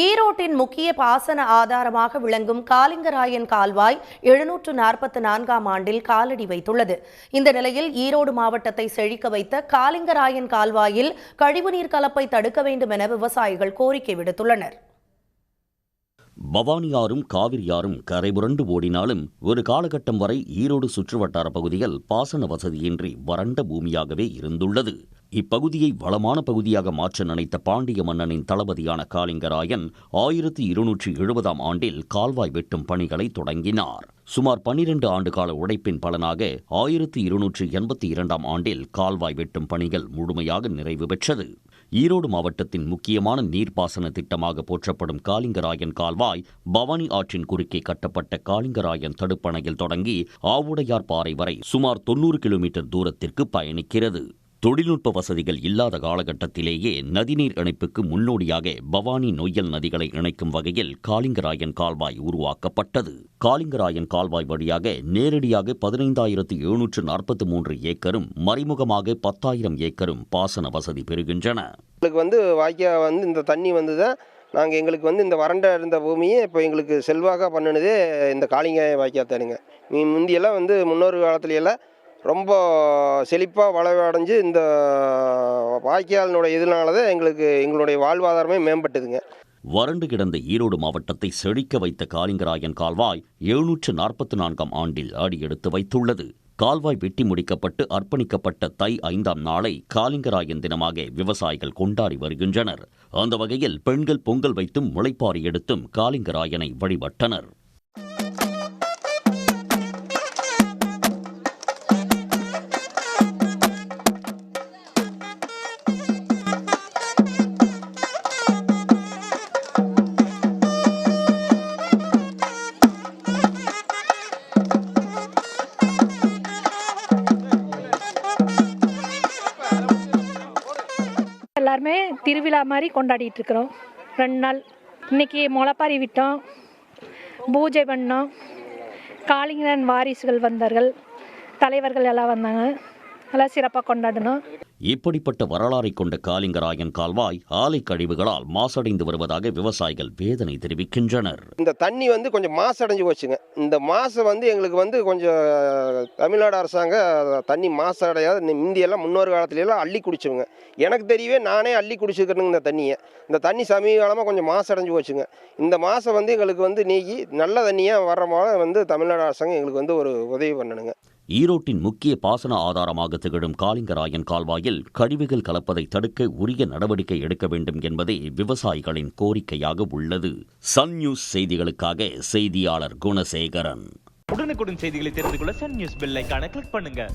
ஈரோட்டின் முக்கிய பாசன ஆதாரமாக விளங்கும் காலிங்கராயன் கால்வாய் 744ஆம் ஆண்டில் காலடி வைத்துள்ளது. இந்த நிலையில் ஈரோடு மாவட்டத்தை செழிக்க வைத்த காலிங்கராயன் கால்வாயில் கழிவுநீர் கலப்பை தடுக்க வேண்டும் என விவசாயிகள் கோரிக்கை விடுத்துள்ளனர். பவானி ஆறும் காவிரி ஆறும் கரைபுரண்டு ஓடினாலும் ஒரு காலகட்டம் வரை ஈரோடு சுற்றுவட்டார பகுதிகள் பாசன வசதியின்றி வறண்ட பூமியாகவே இருந்துள்ளது. இப்பகுதியை வளமான பகுதியாக மாற்ற நினைத்த பாண்டிய மன்னனின் தளபதியான காலிங்கராயன் 1270ஆம் ஆண்டில் கால்வாய் வெட்டும் பணிகளை தொடங்கினார். சுமார் 12 ஆண்டுகால உழைப்பின் பலனாக 1282ஆம் ஆண்டில் கால்வாய் வெட்டும் பணிகள் முழுமையாக நிறைவு பெற்றது. ஈரோடு மாவட்டத்தின் முக்கியமான நீர்ப்பாசன திட்டமாக போற்றப்படும் காலிங்கராயன் கால்வாய் பவானி ஆற்றின் குறுக்கே கட்டப்பட்ட காலிங்கராயன் தடுப்பணையில் தொடங்கி ஆவுடையார் பாறை வரை சுமார் 90 கிலோமீட்டர் தூரத்திற்கு பயணிக்கிறது. தொழில்நுட்ப வசதிகள் இல்லாத காலகட்டத்திலேயே நதிநீர் இணைப்புக்கு முன்னோடியாக பவானி நொய்யல் நதிகளை இணைக்கும் வகையில் காலிங்கராயன் கால்வாய் உருவாக்கப்பட்டது. காலிங்கராயன் கால்வாய் வழியாக நேரடியாக 15,743 ஏக்கரும் மறைமுகமாக 10,000 ஏக்கரும் பாசன வசதி பெறுகின்றன. வாய்க்கா இந்த தண்ணி நாங்கள் எங்களுக்கு இந்த வறண்ட இருந்த பூமியை இப்போ எங்களுக்கு செல்வாக பண்ணினதே இந்த காலிங்கராயன் வாய்க்கா தானுங்க. முந்தியெல்லாம் முன்னொரு காலத்துலையெல்லாம் ரொம்ப செழிப்பாக வளவடைஞ்சு இந்த வாய்க்காலினுடைய இதனால தான் எங்களுடைய வாழ்வாதாரமே மேம்பட்டுதுங்க. வறண்டு கிடந்த ஈரோடு மாவட்டத்தை செழிக்க வைத்த காலிங்கராயன் கால்வாய் 744ஆம் ஆண்டில் அடியெடுத்து வைத்துள்ளது. கால்வாய் வெட்டி முடிக்கப்பட்டு அர்ப்பணிக்கப்பட்ட தை 5ஆம் நாளை காலிங்கராயன் தினமாக விவசாயிகள் கொண்டாடி வருகின்றனர். அந்த வகையில் பெண்கள் பொங்கல் வைத்தும் முளைப்பாரி எடுத்தும் காலிங்கராயனை வழிபட்டனர். எல்லாருமே திருவிழா மாதிரி கொண்டாடிட்டு இருக்கிறோம். 2 நாள் இன்னைக்கு முளைப்பாரி விட்டோம், பூஜை பண்ணோம். காலிங்கராயன் வாரிசுகள் வந்தார்கள், தலைவர்கள் எல்லாம் வந்தாங்க. எல்லாம் சிறப்பாக கொண்டாடணும். இப்படிப்பட்ட வரலாறை கொண்ட காலிங்கராயன் கால்வாய் ஆலை கழிவுகளால் மாசடைந்து வருவதாக விவசாயிகள் வேதனை தெரிவிக்கின்றனர். இந்த தண்ணி கொஞ்சம் மாசடைஞ்சு போச்சுங்க. இந்த மாசம் எங்களுக்கு கொஞ்சம் தமிழ்நாடு அரசாங்க தண்ணி மாசடையாத இந்தியெல்லாம் முன்னொரு காலத்துலலாம் அள்ளி குடிச்சவங்க. எனக்கு தெரியவே நானே அள்ளி குடிச்சுக்கிறேங்க இந்த தண்ணியை. இந்த தண்ணி சமீப காலமாக கொஞ்சம் மாசடைஞ்சு போச்சுங்க. இந்த மாசம் எங்களுக்கு நீக்கி நல்ல தண்ணியாக வர்ற மாதிரி தமிழ்நாடு அரசாங்கம் எங்களுக்கு ஒரு உதவி பண்ணணுங்க. ஈரோட்டின் முக்கிய பாசன ஆதாரமாக திகழும் காலிங்கராயன் கால்வாயில் கழிவுகள் கலப்பதை தடுக்க உரிய நடவடிக்கை எடுக்க வேண்டும் என்பதே விவசாயிகளின் கோரிக்கையாக உள்ளது. சன் நியூஸ் செய்திகளுக்காக செய்தியாளர் குணசேகரன். உடனுக்குடன் செய்திகளை தெரிந்து கொள்ள சன் நியூஸ் பெல் ஐகானை கிளிக் பண்ணுங்க.